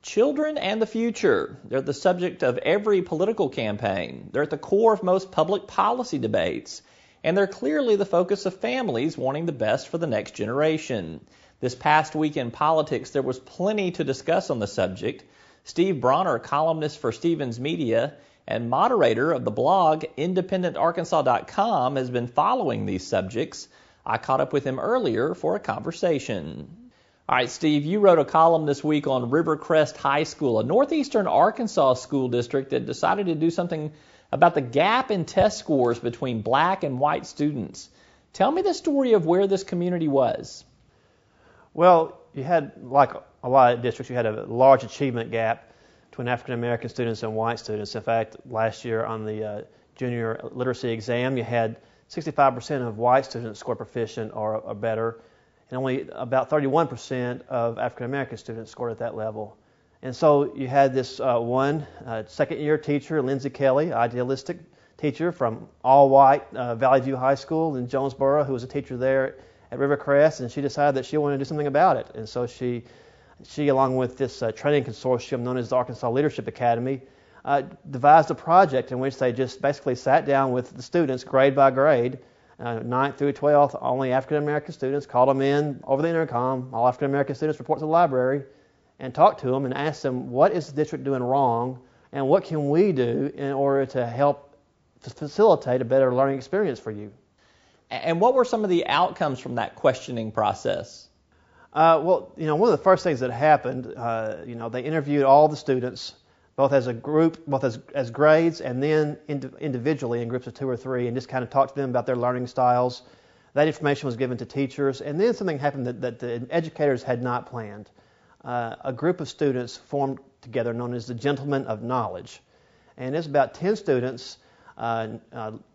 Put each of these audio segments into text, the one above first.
Children and the future. They're the subject of every political campaign. They're at the core of most public policy debates. And they're clearly the focus of families wanting the best for the next generation. This past week in politics, there was plenty to discuss on the subject. Steve Brawner, columnist for Stevens Media and moderator of the blog IndependentArkansas.com, has been following these subjects. I caught up with him earlier for a conversation. All right, Steve, you wrote a column this week on Rivercrest High School, a northeastern Arkansas school district that decided to do something about the gap in test scores between black and white students. Tell me the story of where this community was. Well, you had, like a lot of districts, you had a large achievement gap between African American students and white students. In fact, last year on the junior literacy exam, you had 65% of white students score proficient or better, and only about 31% of African American students scored at that level. And so you had this one second-year teacher, Lindsay Kelly, idealistic teacher from all-white Valley View High School in Jonesboro, who was a teacher there at Rivercrest, and she decided that she wanted to do something about it. And so she along with this training consortium known as the Arkansas Leadership Academy, devised a project in which they just basically sat down with the students grade by grade, 9th through 12th, only African American students, called them in over the intercom, all African American students report to the library, and talked to them and asked them, what is the district doing wrong, and what can we do in order to help facilitate a better learning experience for you? And what were some of the outcomes from that questioning process? Well, one of the first things that happened, they interviewed all the students, both as a group, both as grades, and then individually in groups of 2 or 3, and just kind of talked to them about their learning styles. That information was given to teachers, and then something happened that the educators had not planned. A group of students formed together known as the Gentlemen of Knowledge, and it's about 10 students,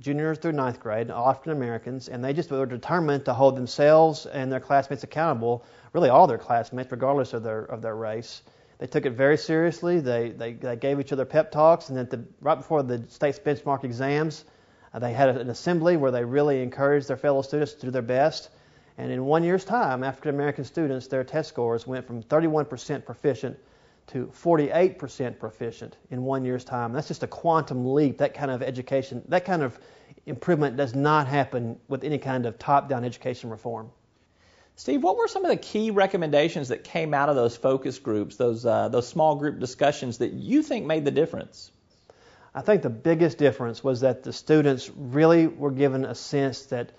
junior through 9th grade, all African Americans, and they just were determined to hold themselves and their classmates accountable, really all their classmates, regardless of their race. They took it very seriously. They gave each other pep talks, and right before the state's benchmark exams, they had an assembly where they really encouraged their fellow students to do their best. And in 1 year's time, African American students, their test scores went from 31% proficient to 48% proficient in 1 year's time. That's just a quantum leap. That kind of education, that kind of improvement does not happen with any kind of top-down education reform. Steve, what were some of the key recommendations that came out of those focus groups, those small group discussions that you think made the difference? I think the biggest difference was that the students really were given a sense that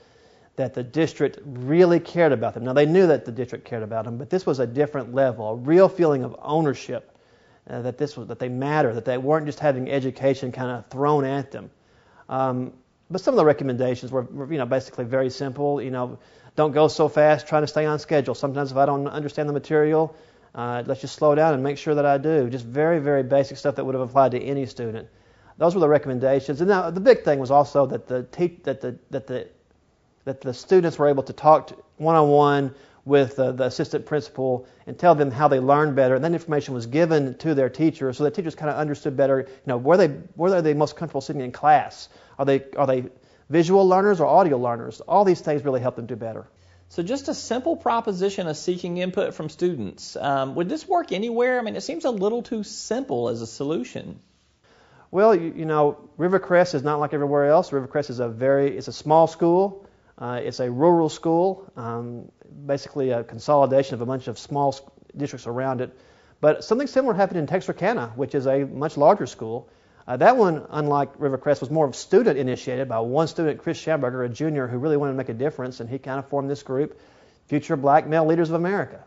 the district really cared about them. Now, they knew that the district cared about them, but this was a different level, a real feeling of ownership, that they matter, that they weren't just having education kind of thrown at them. But some of the recommendations were basically very simple. Don't go so fast, try to stay on schedule. Sometimes if I don't understand the material, let's just slow down and make sure that I do. Just very, very basic stuff that would have applied to any student. Those were the recommendations. And now the big thing was also that the students were able to talk one-on-one with the assistant principal and tell them how they learned better. And that information was given to their teachers, so the teachers kind of understood better. Where are they most comfortable sitting in class? Are they visual learners or audio learners? All these things really help them do better. So just a simple proposition of seeking input from students. Would this work anywhere? I mean, it seems a little too simple as a solution. Well, Rivercrest is not like everywhere else. Rivercrest is it's a small school. It's a rural school, basically a consolidation of a bunch of small districts around it. But something similar happened in Texarkana, which is a much larger school. That one, unlike Rivercrest, was more of student-initiated by one student, Chris Schamberger, a junior, who really wanted to make a difference, and he kind of formed this group, Future Black Male Leaders of America.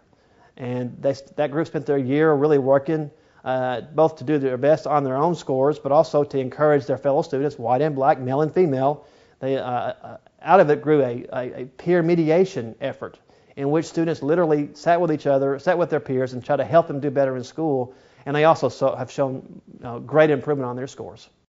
And that group spent their year really working both to do their best on their own scores, but also to encourage their fellow students, white and black, male and female. They out of it grew a peer mediation effort in which students literally sat with their peers, and tried to help them do better in school. And they also have shown great improvement on their scores.